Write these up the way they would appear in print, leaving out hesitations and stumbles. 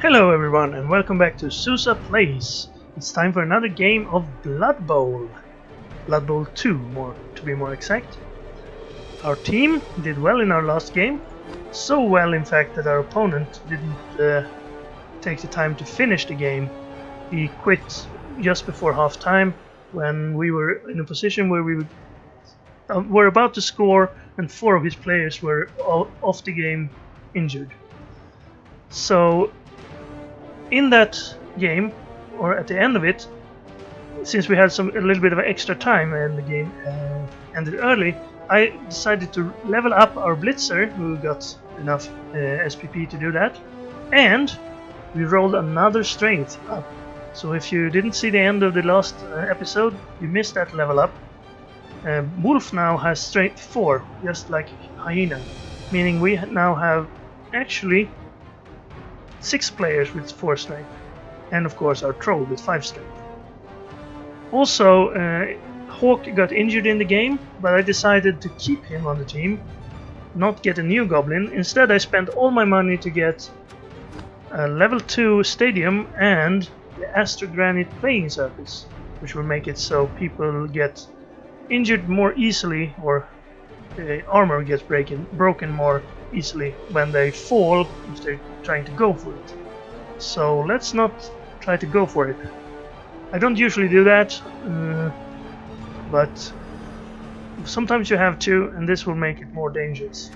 Hello everyone and welcome back to Susa Plays. It's time for another game of Blood Bowl. Blood Bowl 2, to be more exact. Our team did well in our last game. So well in fact that our opponent didn't take the time to finish the game. He quit just before half time when we were in a position where we were about to score and 4 of his players were off the game injured. So in that game, or at the end of it, since we had a little bit of extra time and the game ended early, I decided to level up our Blitzer, who got enough SPP to do that, and we rolled another strength up. So if you didn't see the end of the last episode, you missed that level up. Wolf now has strength 4, just like Hyena, meaning we now have actually 6 players with 4 strength, and of course our troll with 5 strength. Also, Hawk got injured in the game, but I decided to keep him on the team, not get a new goblin. Instead I spent all my money to get a level 2 stadium and the Astrogranite playing surface, which will make it so people get injured more easily, or armor gets broken more easily when they fall if they're trying to go for it. So let's not try to go for it. I don't usually do that, but sometimes you have to, and this will make it more dangerous.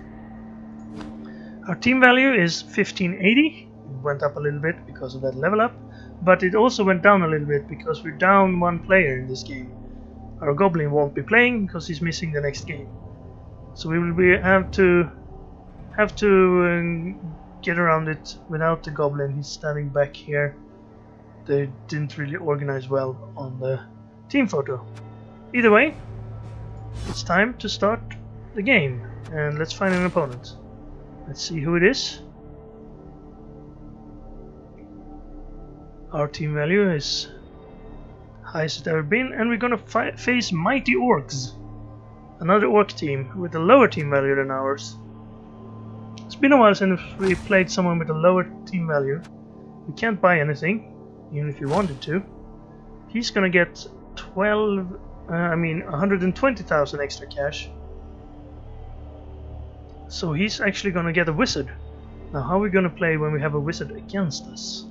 Our team value is 1580. It went up a little bit because of that level up, but it also went down a little bit because we're down 1 player in this game. Our goblin won't be playing because he's missing the next game. So we will have to get around it without the goblin. He's standing back here. They didn't really organize well on the team photo. Either way, it's time to start the game, and let's find an opponent. Let's see who it is. Our team value is highest it's ever been, and we're gonna face Mighty Orcs, another orc team with a lower team value than ours. It's been a while since we played someone with a lower team value. We can't buy anything, even if you wanted to. He's gonna get 120,000 extra cash. So he's actually gonna get a wizard. Now how are we gonna play when we have a wizard against us?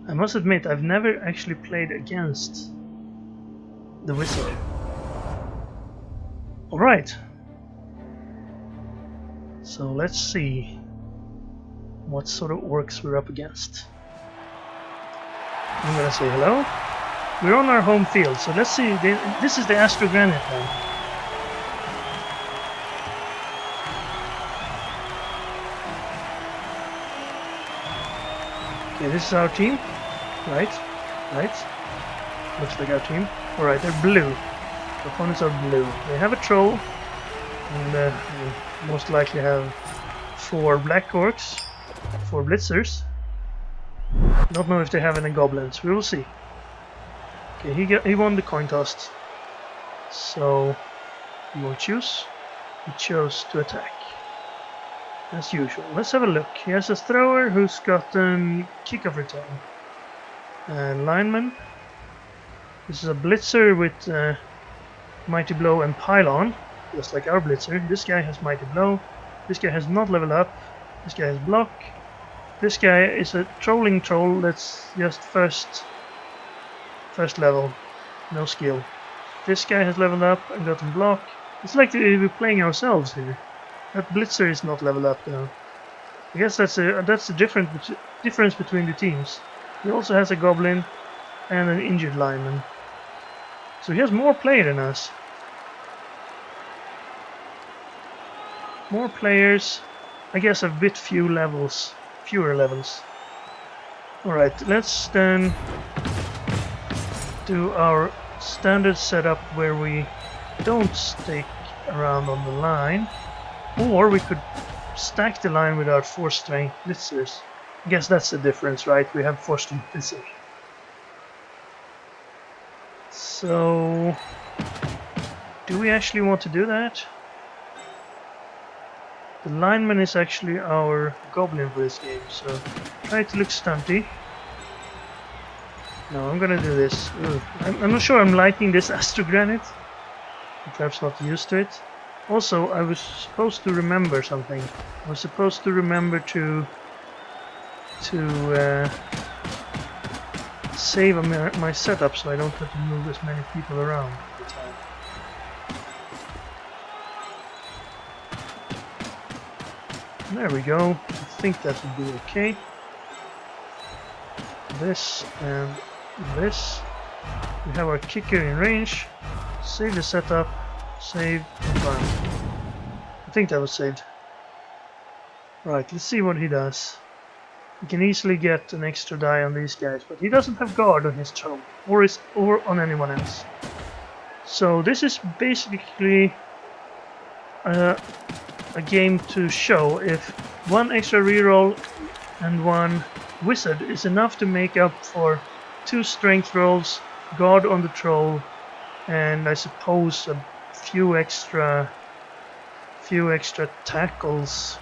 I must admit, I've never actually played against the wizard. Alright. So let's see what sort of orcs we're up against. I'm gonna say hello. We're on our home field, so let's see. This is the Astrogranite then. Okay, this is our team. Right. Looks like our team. Alright, they're blue. The opponents are blue. They have a troll, and most likely have 4 black orcs, 4 blitzers. Don't know if they have any goblins. We will see. Okay, he won the coin toss, so he will choose. He chose to attack, as usual. Let's have a look. He has a thrower who's got a kickoff return. Lineman. This is a blitzer with Mighty Blow and Pylon, just like our blitzer. This guy has Mighty Blow. This guy has not leveled up. This guy has block. This guy is a trolling troll that's just first level, no skill. This guy has leveled up and gotten block. It's like we're playing ourselves here. That blitzer is not leveled up though. I guess that's the difference between the teams. He also has a goblin and an injured lineman. So he has more player than us. More players, I guess a bit fewer levels. Alright, let's then do our standard setup where we don't stick around on the line, or we could stack the line with our 4 strength blitzers. I guess that's the difference, right? We have 4 strength blitzers. So do we actually want to do that? The lineman is actually our goblin for this game, so try to look stunty. No, I'm gonna do this. I'm not sure I'm liking this Astrogranite. I'm perhaps not used to it. Also, I was supposed to remember something. I was supposed to remember to save my setup so I don't have to move as many people around all the time. There we go. I think that will be okay. This and this. We have our kicker in range. Save the setup. Save and run. I think that was saved. Right, let's see what he does. He can easily get an extra die on these guys, but he doesn't have guard on his troll or on anyone else. So this is basically a game to show if one extra reroll and one wizard is enough to make up for 2 strength rolls, guard on the troll, and I suppose a few extra tackles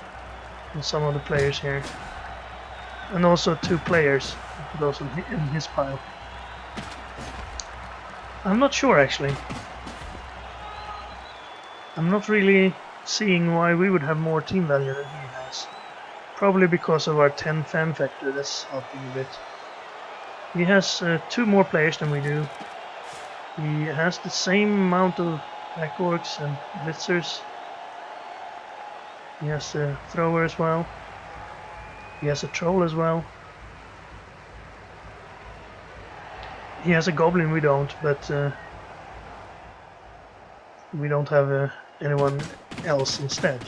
on some of the players here. And also 2 players, those in his pile. I'm not sure actually. I'm not really seeing why we would have more team value than he has. Probably because of our 10 fan factor, that's helping a bit. He has 2 more players than we do. He has the same amount of Black Orcs and Blitzers. He has a thrower as well. He has a troll as well. He has a goblin, we don't, but we don't have anyone else instead.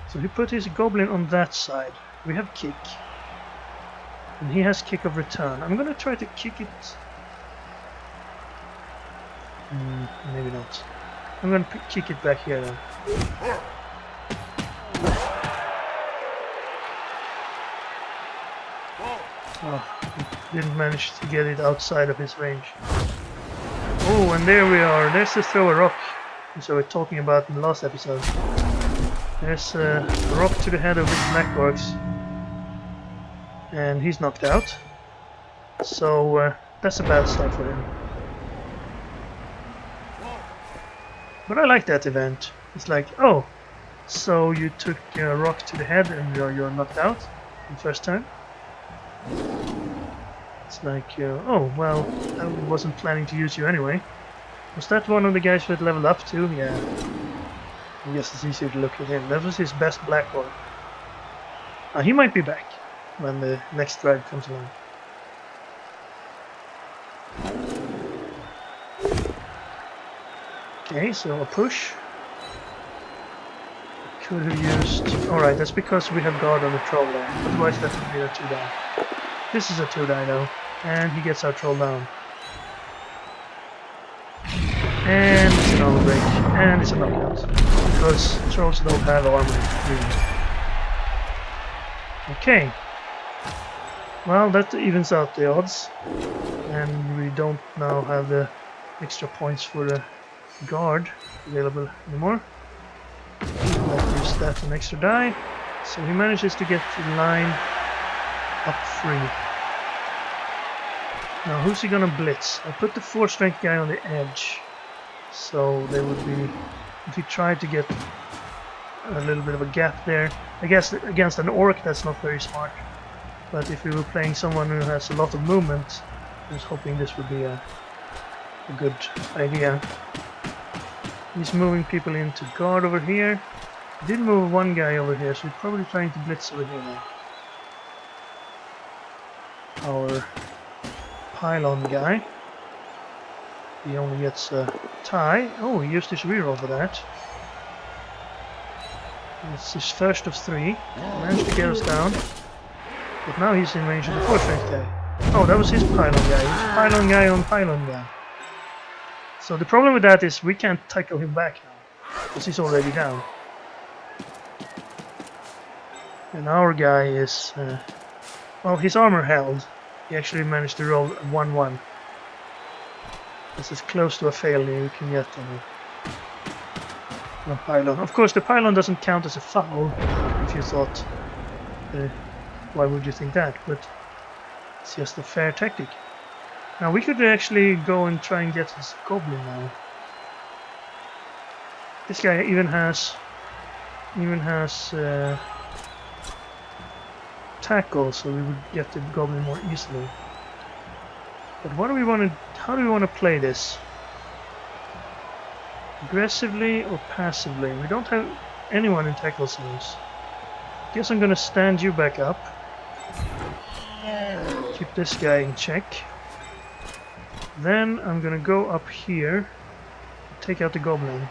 So he put his goblin on that side. We have kick. And he has kick of return. I'm gonna try to kick it. Maybe not. I'm gonna kick it back here then. Oh, didn't manage to get it outside of his range. Oh, and there we are. There's the throw a rock. So we're talking about in the last episode. There's a rock to the head of his Black Orcs. And he's knocked out. So that's a bad start for him. But I like that event. It's like, oh, so you took a rock to the head and you're knocked out the first time. It's like, oh, well, I wasn't planning to use you anyway. Was that one of the guys who had leveled up too? Yeah. I guess it's easier to look at him. That was his best Black Orc. He might be back when the next ride comes along. Okay, so a push. Could have used... Alright, that's because we have guard on the troll there. Otherwise that would be a 2-die. This is a 2-die though. And he gets our troll down. And it's an armor break. And it's a knockout. Because trolls don't have armor, really. Okay. Well, that evens out the odds. And we don't now have the extra points for the guard available anymore. Let's use that an extra die. So he manages to get the line up free. Now who's he gonna blitz? I put the 4 strength guy on the edge. So they would be, if he tried to get a little bit of a gap there. I guess against an orc that's not very smart. But if we were playing someone who has a lot of movement, I was hoping this would be a good idea. He's moving people into guard over here. He did move one guy over here, so he's probably trying to blitz over here now. Our pylon guy. He only gets a tie. Oh, he used his reroll for that. It's his first of 3. Managed to get us down. But now he's in range of the 4 strength guy. Oh, that was his pylon guy. He's pylon guy on pylon guy. So the problem with that is we can't tackle him back now. Because he's already down. And our guy is... well, his armor held. He actually managed to roll a 1-1. This is close to a failure you can get on a pylon. Of course, the pylon doesn't count as a foul, if you thought. Why would you think that? But it's just a fair tactic. Now we could actually go and try and get his goblin now. This guy even has tackle, so we would get the goblin more easily. But what do we want to? How do we want to play this? Aggressively or passively? We don't have anyone in tackle zones. Guess I'm gonna stand you back up. Keep this guy in check. Then I'm gonna go up here, take out the goblin.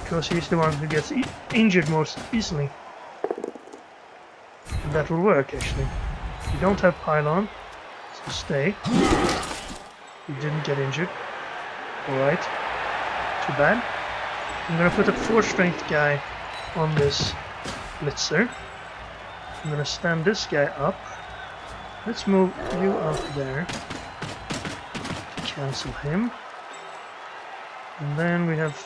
Because he's the one who gets injured most easily. And that will work actually. You don't have pylon, so stay. You didn't get injured. Alright. Too bad. I'm gonna put a 4 strength guy on this blitzer. I'm gonna stand this guy up. Let's move you up there. Cancel him. And then we have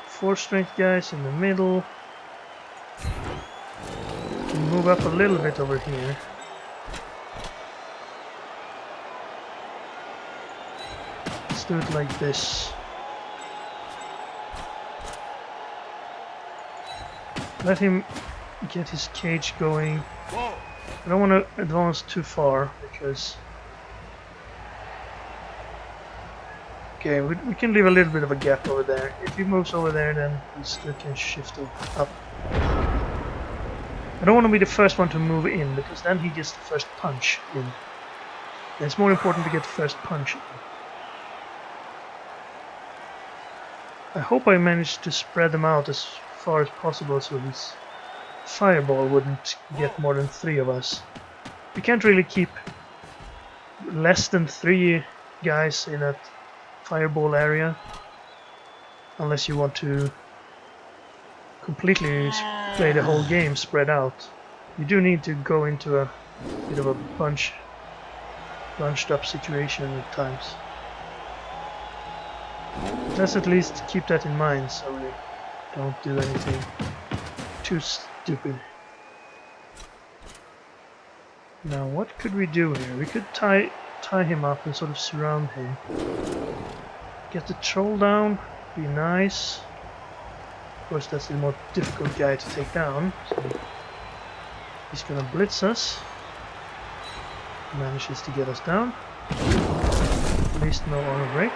4 strength guys in the middle. Can move up a little bit over here. Let's do it like this. Let him get his cage going. I don't want to advance too far because... Okay, we can leave a little bit of a gap over there. If he moves over there, then we still can shift up. I don't want to be the first one to move in, because then he gets the first punch in. And it's more important to get the first punch in. I hope I managed to spread them out as far as possible so his fireball wouldn't get more than 3 of us. We can't really keep less than 3 guys in that fireball area unless you want to completely play the whole game spread out. You do need to go into a bit of a bunched up situation at times. Let's at least keep that in mind so we don't do anything too stupid. Now what could we do here? We could tie him up and sort of surround him. Get the troll down, be nice. Of course that's the more difficult guy to take down. So he's gonna blitz us. Manages to get us down. At least no armor break.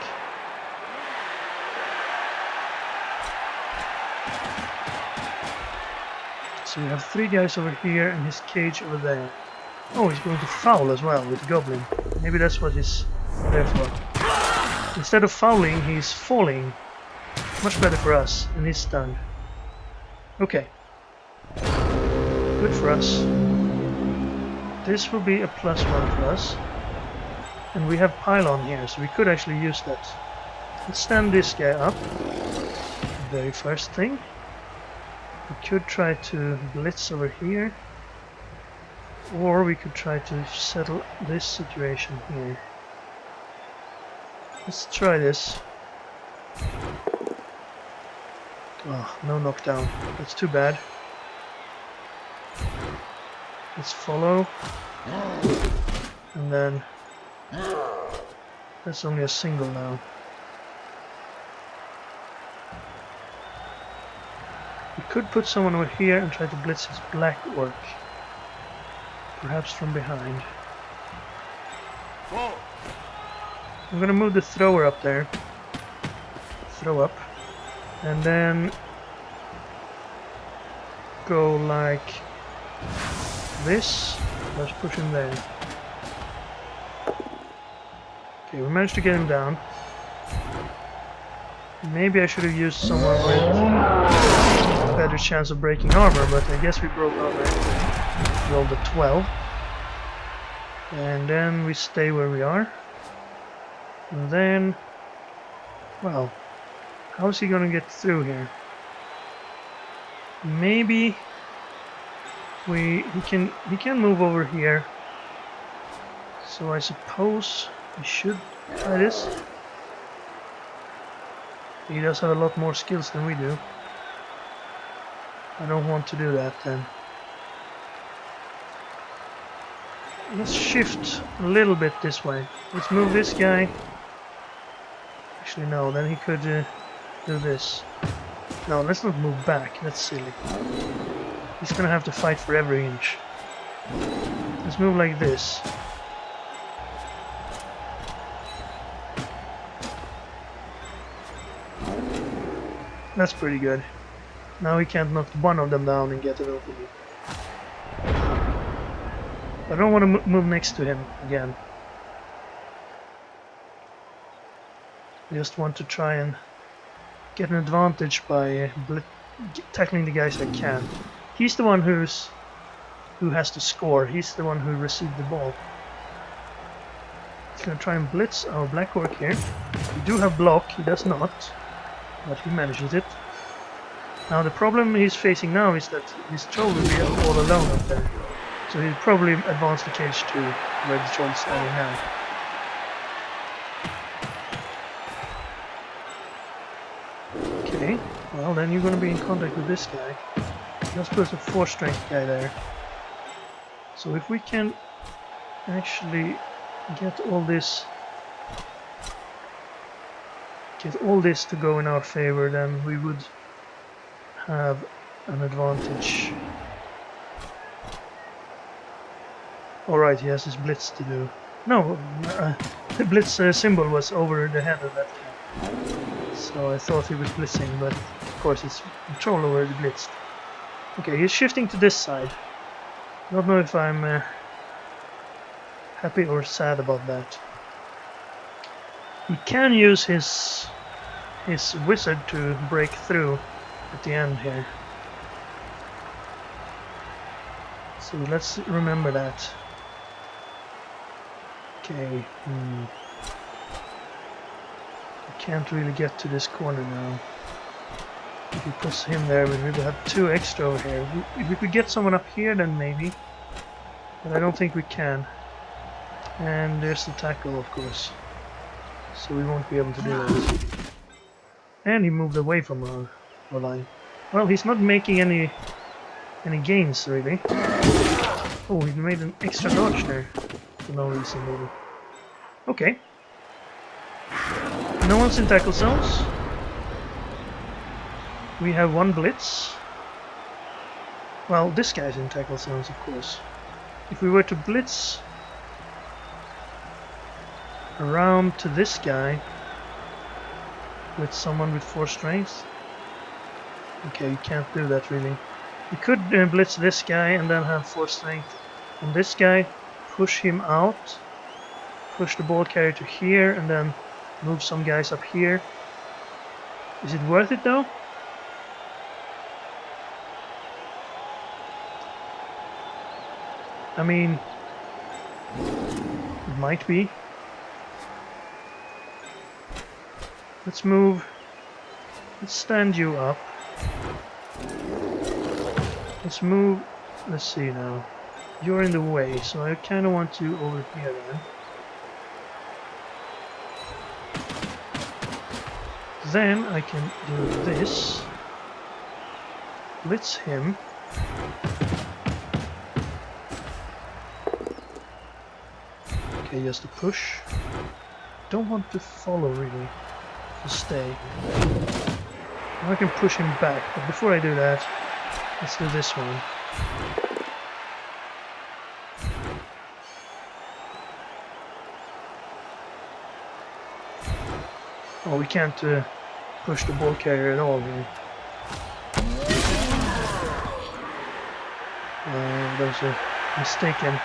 So we have 3 guys over here and his cage over there. Oh, he's going to foul as well with the goblin. Maybe that's what he's there for. Instead of fouling, he's falling. Much better for us, and he's stunned. Okay. Good for us. This will be a +1 for us. And we have pylon here, so we could actually use that. Let's stand this guy up. Very first thing. We could try to blitz over here. Or we could try to settle this situation here. Let's try this. Oh, no knockdown. That's too bad. Let's follow. And then... That's only a single now. We could put someone over here and try to blitz his black orc. Perhaps from behind. Whoa. I'm gonna move the thrower up there. Throw up. And then go like this. Let's push him there. Okay, we managed to get him down. Maybe I should have used someone with a better chance of breaking armor, but I guess we broke armor. Rolled a 12. And then we stay where we are. And then... Well, how is he gonna get through here? Maybe he can move over here So I suppose we should try this. He does have a lot more skills than we do. I don't want to do that then. Let's shift a little bit this way. Let's move this guy. Actually no, then he could do this. No, let's not move back, that's silly. He's gonna have to fight for every inch. Let's move like this. That's pretty good. Now he can't knock one of them down and get it over me. I don't want to move next to him again. I just want to try and get an advantage by tackling the guys I can. He's the one who has to score. He's the one who received the ball. He's gonna try and blitz our black orc here. We do have block, he does not, but he manages it. Now the problem he's facing now is that his troll will be all alone up there. So he'll probably advance the cage to where the troll's standing now. Okay, well then you're gonna be in contact with this guy. Let's put a 4 strength guy there. So if we can actually get all this to go in our favor, then we would have an advantage. Alright, he has his blitz to do. No, the blitz symbol was over the head of that guy. So I thought he was blitzing, but of course his troll already blitzed. Okay, he's shifting to this side. Don't know if I'm happy or sad about that. He can use his wizard to break through at the end here. So let's remember that. Okay. I can't really get to this corner now. If we put him there, we would have 2 extra over here. If we could get someone up here, then maybe. But I don't think we can. And there's the tackle, of course. So we won't be able to do that. And he moved away from our line. Well, he's not making any gains, really. Oh, he made an extra dodge there. For no reason, really. Okay. No one's in tackle zones. We have 1 blitz. Well, this guy's in tackle zones, of course. If we were to blitz around to this guy with someone with 4 strength. Okay, you can't do that really. You could blitz this guy and then have 4 strength on this guy, push him out, push the ball carrier to here, and then move some guys up here. Is it worth it though? I mean, it might be. Let's move. Let's stand you up. Let's move. Let's see now. You're in the way, so I kind of want you over here then. Then I can do this. Blitz him. Okay, just a push. Don't want to follow really. Just stay. Now I can push him back, but before I do that, let's do this one. Oh, we can't push the ball carrier at all here. There's a mistaken.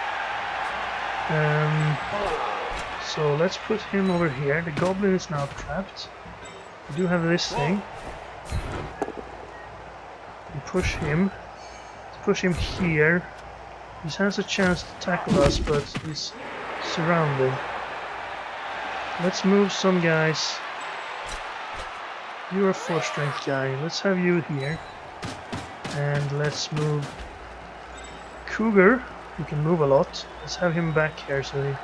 So let's put him over here. The goblin is now trapped. We do have this thing. We push him. Let's push him here. He has a chance to tackle us, but he's surrounded. Let's move some guys. You're a 4 strength guy. Let's have you here. And let's move Cougar. He can move a lot. Let's have him back here so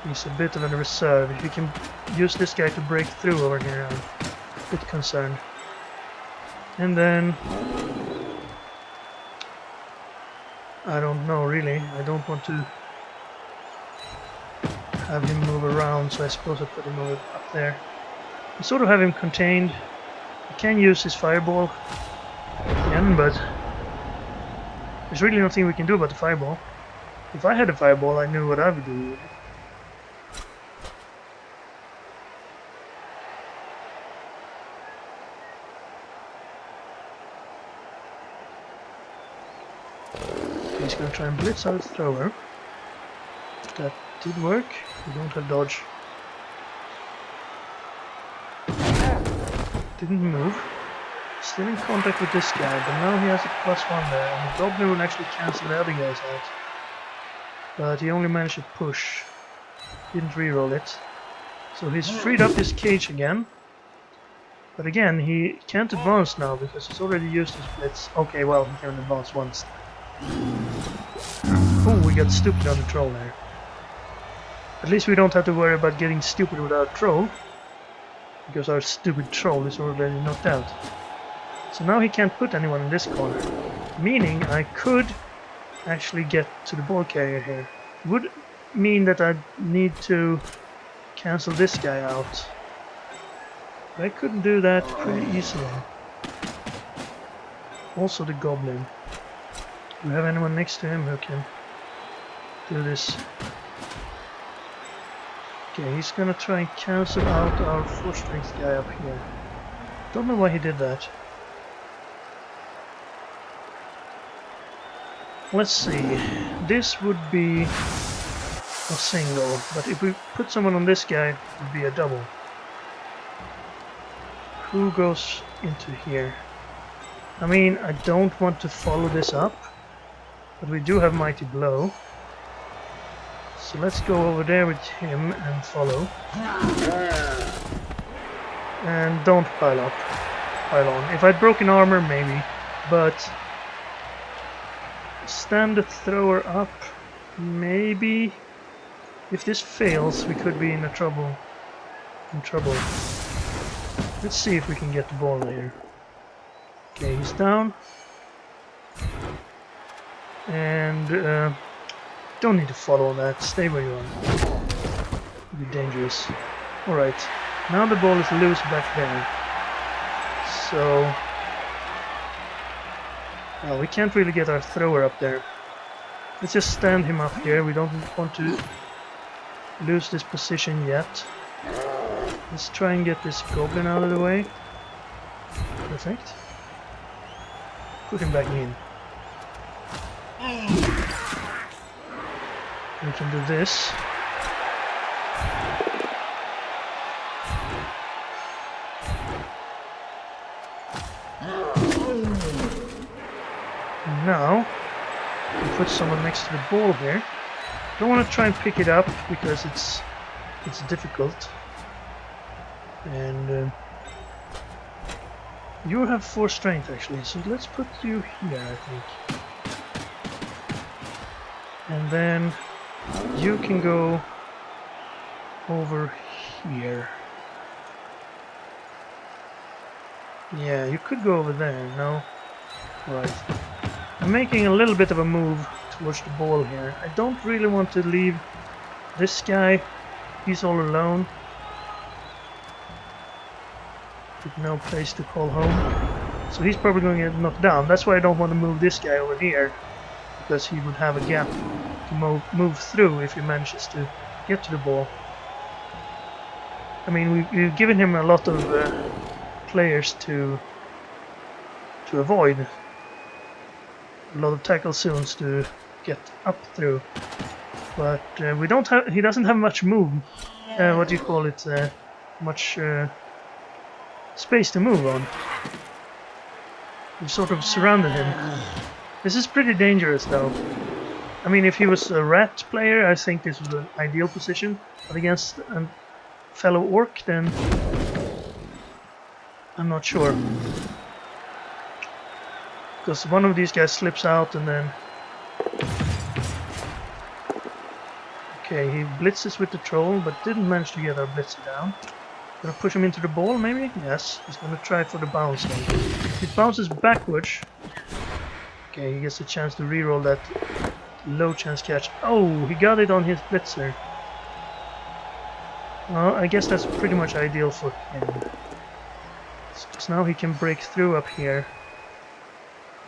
He's a bit of a reserve. If you can use this guy to break through over here, I'm a bit concerned. And then... I don't know really. I don't want to have him move around, so I suppose I put him over up there. I sort of have him contained. I can use his fireball again, but there's really nothing we can do about the fireball. If I had a fireball, I knew what I would do with it. He's gonna try and blitz out the thrower. That did work. We don't have dodge. Didn't move. Still in contact with this guy, but now he has a +1 there, and the goblin will actually cancel the other guys out. But he only managed to push. Didn't reroll it. So he's freed up his cage again. But again, he can't advance now because he's already used his blitz. Okay, well, he can advance once. Oh, we got stupid on the troll there. At least we don't have to worry about getting stupid with our troll, because our stupid troll is already knocked out. So now he can't put anyone in this corner, meaning I could actually get to the ball carrier here. It would mean that I need to cancel this guy out. But I couldn't do that pretty easily. Also the goblin. Do we have anyone next to him who can do this? Okay, he's gonna try and cancel out our 4-strength guy up here. Don't know why he did that. Let's see. This would be a single, but if we put someone on this guy, it would be a double. Who goes into here? I mean, I don't want to follow this up, but we do have Mighty Blow. So let's go over there with him and follow. And don't pile up. Pile on. If I'd broken armor, maybe. But stand the thrower up, maybe. If this fails, we could be in trouble. Let's see if we can get the ball there. Okay, he's down. And don't need to follow that. Stay where you are. It'll be dangerous. Alright, now the ball is loose back there. So well, we can't really get our thrower up there. Let's just stand him up here. We don't want to lose this position yet. Let's try and get this goblin out of the way. Perfect. Put him back in. We can do this. And now, we put someone next to the ball here. Don't want to try and pick it up because it's difficult. And you have 4 strength actually, so let's put you here, I think. And then you can go over here. Yeah, you could go over there, no? Right. I'm making a little bit of a move towards the ball here. I don't really want to leave this guy. He's all alone. With no place to call home. So he's probably going to get knocked down. That's why I don't want to move this guy over here. Because he would have a gap to move through if he manages to get to the ball. I mean, we've given him a lot of players to avoid. A lot of tackle zones to get up through. But we don't have. He doesn't have much move. What do you call it? Much space to move on. We've sort of surrounded him. This is pretty dangerous though. I mean, if he was a rat player, I think this was an ideal position. But against a fellow orc, then I'm not sure. Because one of these guys slips out and then... Okay, he blitzes with the troll, but didn't manage to get our blitzer down. Gonna push him into the ball, maybe? Yes, he's gonna try for the bounce then. It bounces backwards. Okay, he gets a chance to reroll that low chance catch. Oh, he got it on his blitzer. Well, I guess that's pretty much ideal for him. Because now he can break through up here.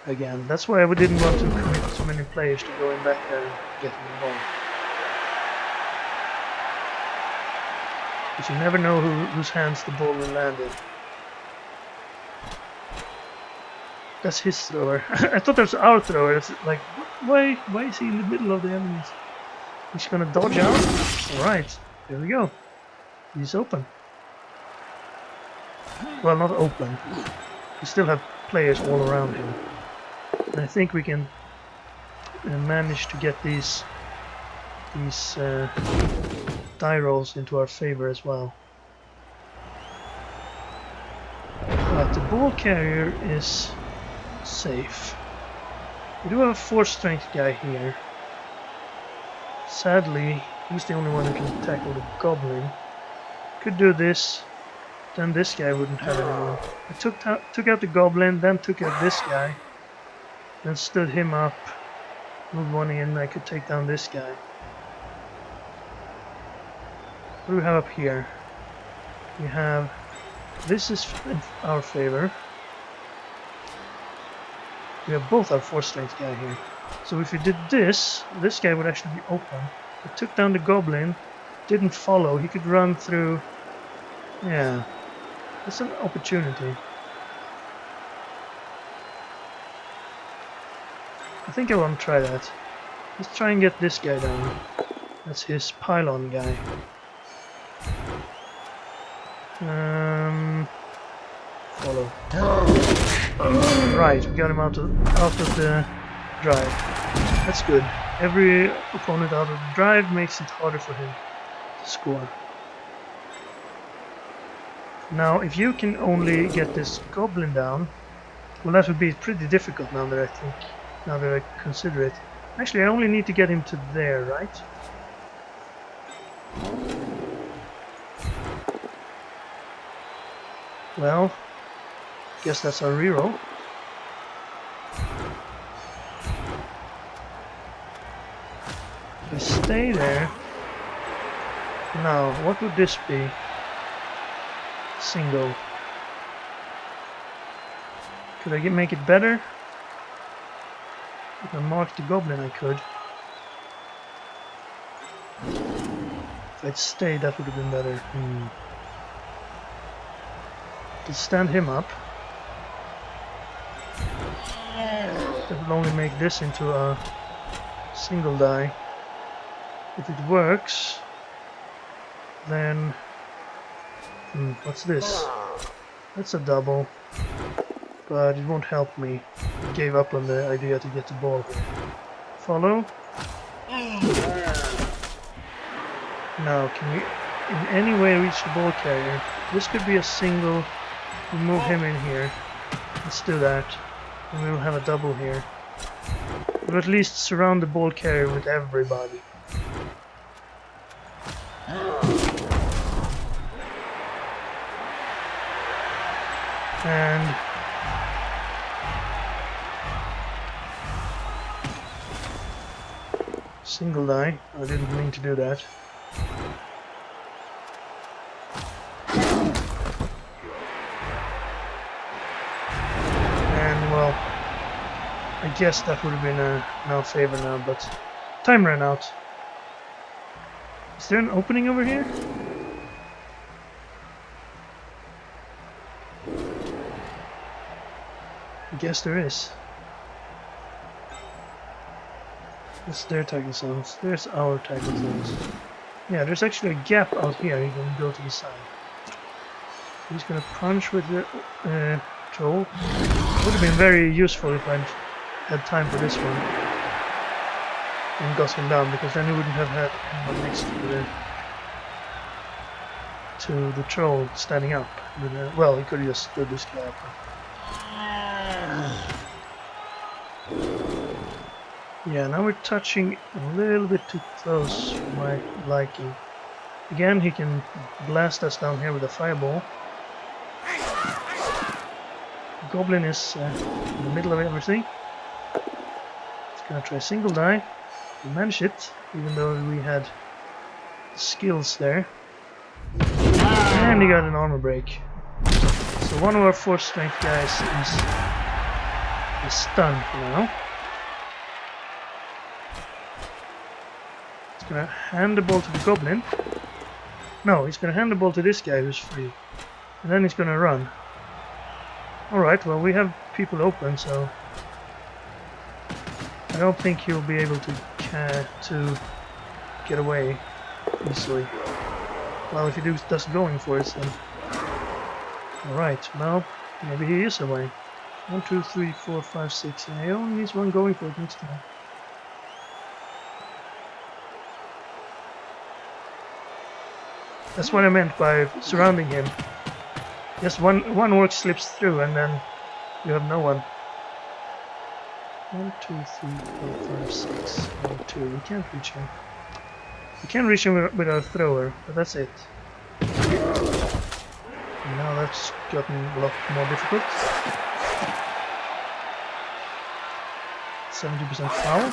Again, that's why I didn't want to commit too many players to going back there and getting the ball. But you never know whose hands the ball will land in. That's his thrower. I thought that was our thrower. It's like, why is he in the middle of the enemies? He's gonna dodge out? Alright, there we go. He's open. Well, not open. We still have players all around him. And I think we can manage to get these die rolls into our favor as well. But the ball carrier is safe. We do have a 4 strength guy here. Sadly, he's the only one who can tackle the goblin. Could do this, then this guy wouldn't have anyone. I took out the goblin, then took out this guy, then stood him up, moved one in, I could take down this guy. What do we have up here? We have... this is in our favor. We have both our 4 strength guy here. So if we did this, this guy would actually be open. I took down the goblin, didn't follow, he could run through. Yeah, that's an opportunity. I think I want to try that. Let's try and get this guy down. That's his pylon guy. Follow. Right, we got him out of the drive. That's good. Every opponent out of the drive makes it harder for him to score. Now, if you can only get this goblin down, well, that would be pretty difficult now that I consider it. Actually, I only need to get him to there, right? Well, guess that's our reroll. If I stay there... Now, what would this be? Single. Could I make it better? If I marked the goblin, I could. If I'd stayed, that would have been better. To stand him up. That will only make this into a single die. If it works, then... what's this? That's a double. But it won't help me. I gave up on the idea to get the ball here. Follow. Now, can we in any way reach the ball carrier? This could be a single. We'll move him in here. Let's do that. And we'll have a double here. We'll at least surround the ball carrier with everybody. And single die. I didn't mean to do that. And well, I guess that would have been in our favor now, but time ran out. Is there an opening over here? I guess there is. That's their tackle zones. There's our tackle zones. Yeah, there's actually a gap out here. You can go to the side. He's gonna punch with the troll. Would have been very useful if I'd had time for this one and got him down, because then he wouldn't have had anyone next to the troll standing up. Well, he could have just stood this guy up. Yeah, now we're touching a little bit too close for my liking. Again, he can blast us down here with a fireball. Goblin is in the middle of everything. He's gonna try single die. We managed it, even though we had skills there. And he got an armor break. So one of our 4 strength guys is stunned for now. He's gonna hand the ball to the goblin. No, he's gonna hand the ball to this guy who's free. And then he's gonna run. Alright, well we have people open, so I don't think he'll be able to get away easily. Well, if he does going for it, then... Alright, well, maybe he is away. 1, 2, 3, 4, 5, 6. Yeah, he only needs one going for it next time. That's what I meant by surrounding him. Just one orc slips through and then you have no one. 1, 2, 3, 4, 5, 6, 1, 2. We can't reach him. We can reach him with our thrower, but that's it. And now that's gotten a lot more difficult. 70% foul.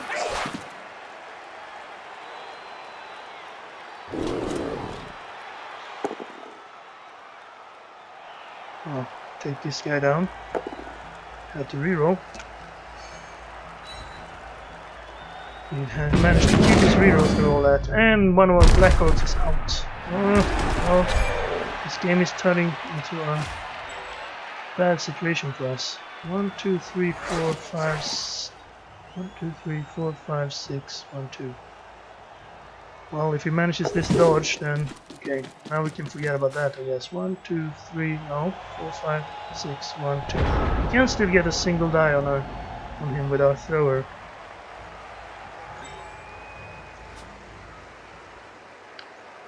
Oh, take this guy down. Had to reroll. He managed to keep his reroll through all that, and one of our black orcs is out. Oh, this game is turning into a bad situation for us. 1, 2, 3, 4, 5. 1, 2, 3, 4, 5, 6, 1, 2. Well, if he manages this dodge, then okay. Now we can forget about that, I guess. 1, 2, 3, no, 4, 5, 6, 1, 2. We can still get a single die on him with our thrower.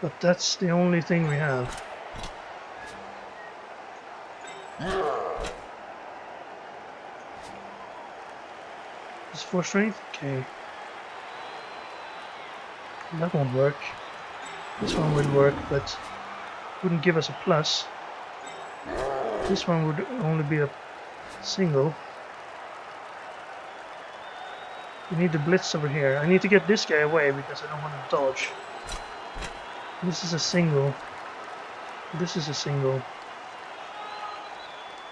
But that's the only thing we have. This 4 strength? Okay. That won't work. This one will work, but wouldn't give us a plus. This one would only be a single. We need the blitz over here. I need to get this guy away because I don't want to dodge. This is a single. This is a single.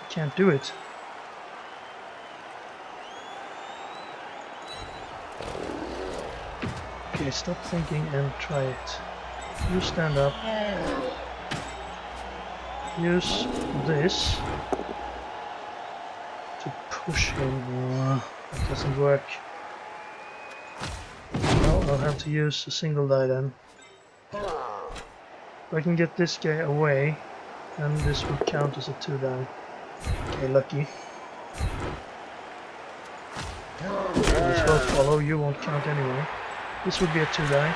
I can't do it. Okay, stop thinking and try it. You stand up. Use this to push him. That doesn't work. Well, I'll have to use a single die then. If I can get this guy away, then this will count as a 2 die. Okay, lucky. This won't follow, you won't count anyway. This would be a 2 die.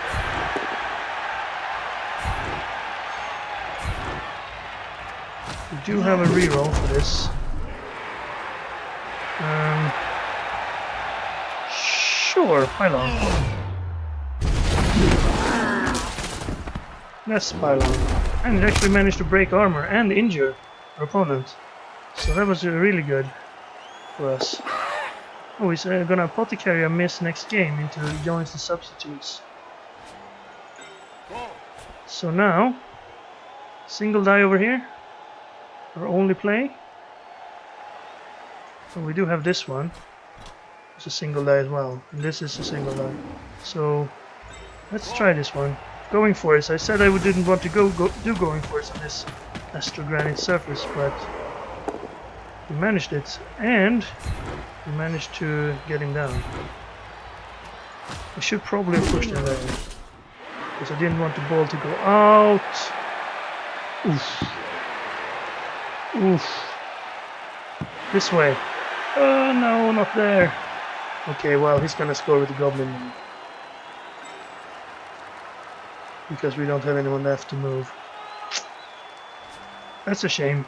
We do have a reroll for this. Sure, pylon. Let's pylon. And it actually managed to break armor and injure our opponent. So that was really good for us. Oh, he's gonna apothecary a miss next game into joins the substitutes. So now, single die over here. Our only play. So we do have this one. It's a single die as well. And this is a single die. So let's try this one. Going for it. I said I didn't want to do going for it on this astral granite surface, but we managed it, and we managed to get him down. I should probably have pushed him there, because I didn't want the ball to go out. Oof. Oof. This way. Oh no, not there. Okay, well, he's gonna score with the goblin now, because we don't have anyone left to move. That's a shame.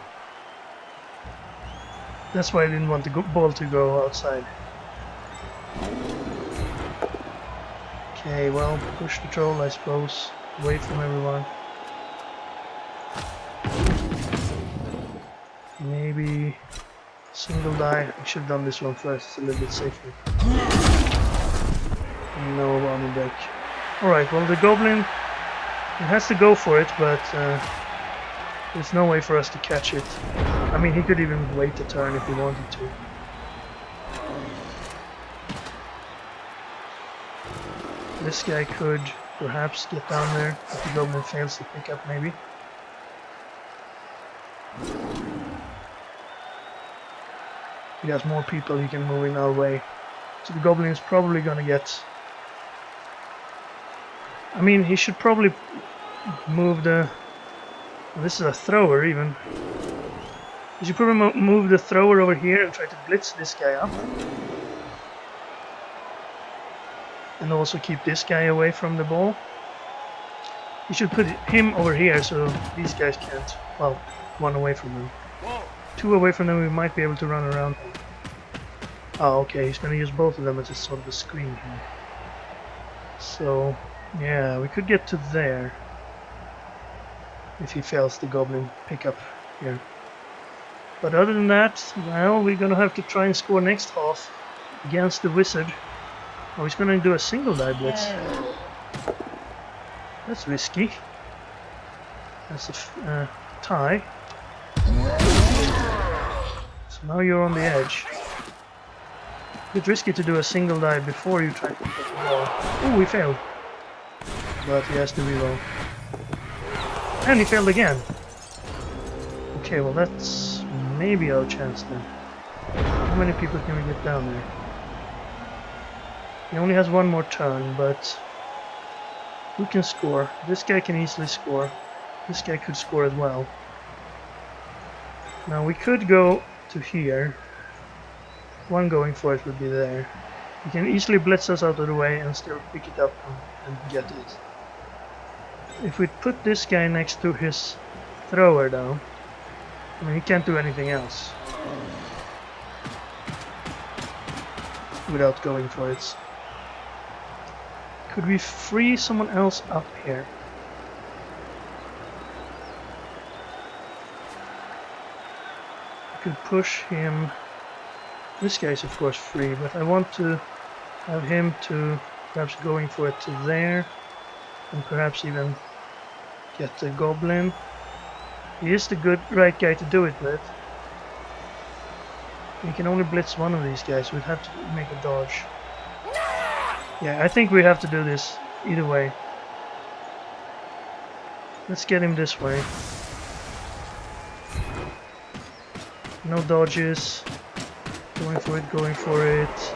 That's why I didn't want the ball to go outside. Okay, well, push the troll, I suppose. Away from everyone. Maybe single die. I should have done this one first, it's a little bit safer. No armor break. Alright, well the goblin, it has to go for it, but there's no way for us to catch it. I mean, he could even wait a turn if he wanted to. This guy could perhaps get down there if the goblin fails to pick up, maybe. He has more people he can move in our way. So the goblin is probably gonna get... I mean, he should probably move the... Well, this is a thrower even. He should probably move the thrower over here and try to blitz this guy up. And also keep this guy away from the ball. You should put him over here so these guys can't, well, one away from him. Two away from them, we might be able to run around him. Oh, okay, he's gonna use both of them as a sort of a screen here. So, yeah, we could get to there. If he fails the goblin pickup here. But other than that, well, we're gonna have to try and score next half against the wizard. Oh, he's gonna do a single die blitz. That's risky. That's a tie. So now you're on the edge. A bit risky to do a single die before you try to pick the ball. Oh, he failed. But he has to reroll. And he failed again. Okay, well that's maybe our chance then. How many people can we get down there? He only has one more turn, but who can score? This guy can easily score. This guy could score as well. Now we could go to here. One going for it would be there. He can easily blitz us out of the way and still pick it up and get it. If we put this guy next to his thrower though, I mean he can't do anything else without going for it. Could we free someone else up here? We could push him. This guy is of course free, but I want to have him to perhaps going for it to there, and perhaps even get the goblin. He is the right guy to do it with. We can only blitz one of these guys, we'd have to make a dodge. Yeah, I think we have to do this either way. Let's get him this way. No dodges. Going for it, going for it.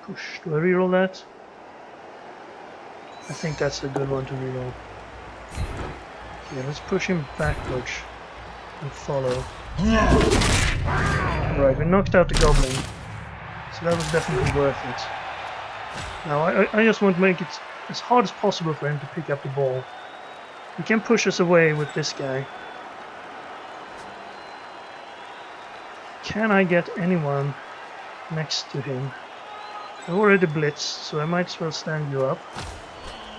Push. Do I reroll that? I think that's a good one to reroll. Okay, let's push him backwards and follow. Right, we knocked out the goblin. So that was definitely worth it. Now I just want to make it as hard as possible for him to pick up the ball. He can push us away with this guy. Can I get anyone next to him? I already blitzed, so I might as well stand you up.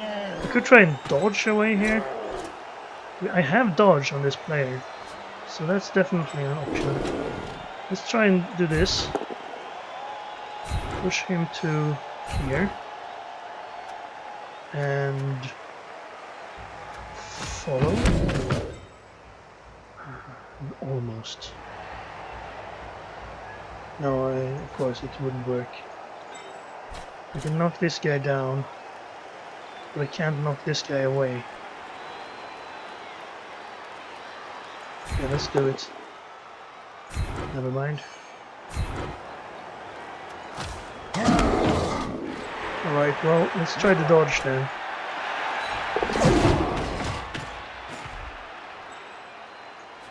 I could try and dodge away here. I have dodge on this player, so that's definitely an option. Let's try and do this. Push him to here. And follow. Almost. No, of course it wouldn't work. I can knock this guy down, but I can't knock this guy away. Okay, let's do it. Never mind. Alright, well, let's try the dodge then.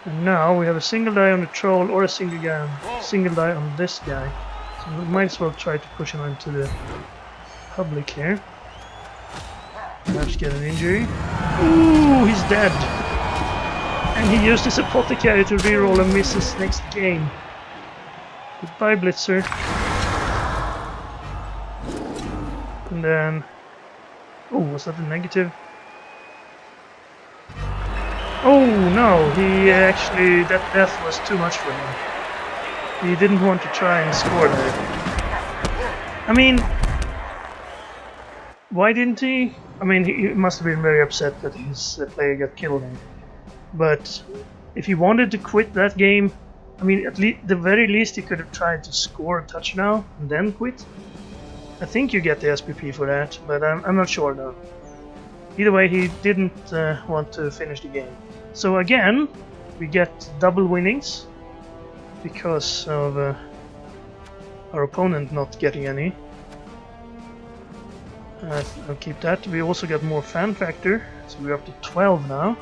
And now we have a single die on the troll or a single die on this guy. So we might as well try to push him into the public here. Perhaps get an injury. Ooh, he's dead! And he used his apothecary to reroll and miss his next game. Goodbye, Blitzer. And then... Oh, was that a negative? Oh no, he actually... That death was too much for him. He didn't want to try and score there. I mean... Why didn't he? I mean, he must have been very upset that his player got killed there. But if he wanted to quit that game, I mean, at the very least he could have tried to score a touchdown and then quit. I think you get the SPP for that, but I'm not sure though. Either way, he didn't want to finish the game. So again, we get double winnings because of our opponent not getting any. I'll keep that. We also got more fan factor, so we're up to 12 now.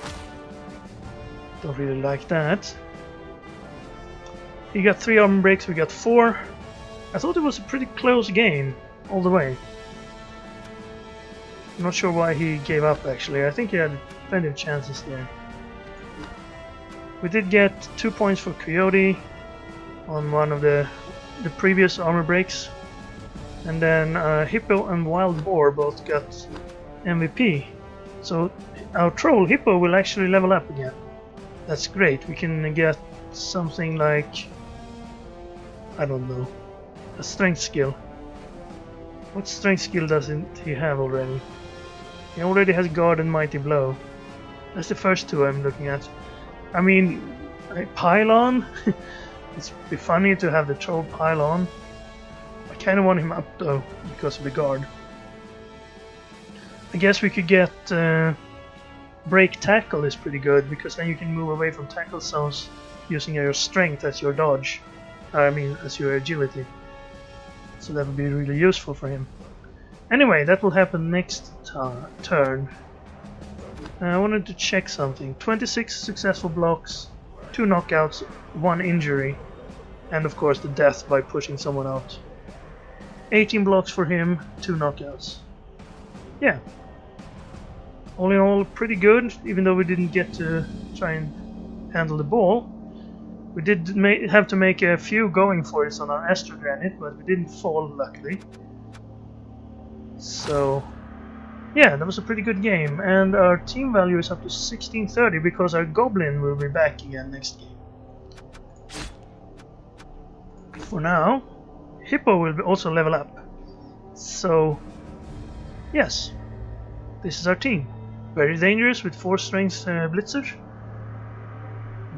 Don't really like that. He got 3 armor breaks, we got 4. I thought it was a pretty close game all the way. I'm not sure why he gave up actually. I think he had plenty of chances there. We did get 2 points for Coyote on one of the previous armor breaks. And then Hippo and Wild Boar both got MVP. So our troll Hippo will actually level up again. That's great. We can get something like, I don't know, a strength skill. What strength skill doesn't he have already? He already has Guard and Mighty Blow. That's the first 2 I'm looking at. I mean, Pylon. It's be funny to have the troll Pylon. I kind of want him up though because of the Guard. I guess we could get Break Tackle is pretty good because then you can move away from tackle zones using your strength as your dodge. I mean, as your agility. So that would be really useful for him. Anyway, that will happen next turn. I wanted to check something. 26 successful blocks, 2 knockouts, 1 injury, and of course the death by pushing someone out. 18 blocks for him, 2 knockouts. Yeah. All in all, pretty good, even though we didn't get to try and handle the ball. We did have to make a few going for it on our Astro Granite, but we didn't fall, luckily. So, yeah, that was a pretty good game, and our team value is up to 1630 because our Goblin will be back again next game. For now, Hippo will also level up. So, yes, this is our team. Very dangerous with 4 strength blitzers.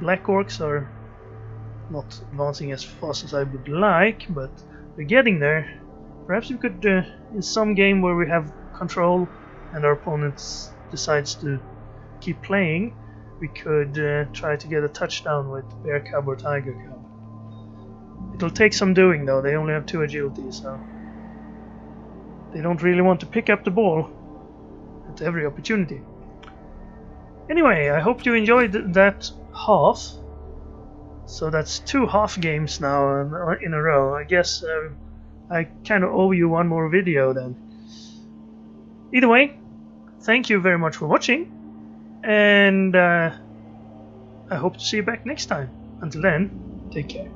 Black Orcs are not advancing as fast as I would like, but we're getting there. Perhaps we could, in some game where we have control and our opponent decides to keep playing, we could try to get a touchdown with Bear Cub or Tiger Cub. It'll take some doing though, they only have 2 agility, so they don't really want to pick up the ball at every opportunity. Anyway, I hope you enjoyed that half. So that's 2 half games now in a row. I guess I kind of owe you one more video then. Either way, thank you very much for watching, and I hope to see you back next time. Until then, take care.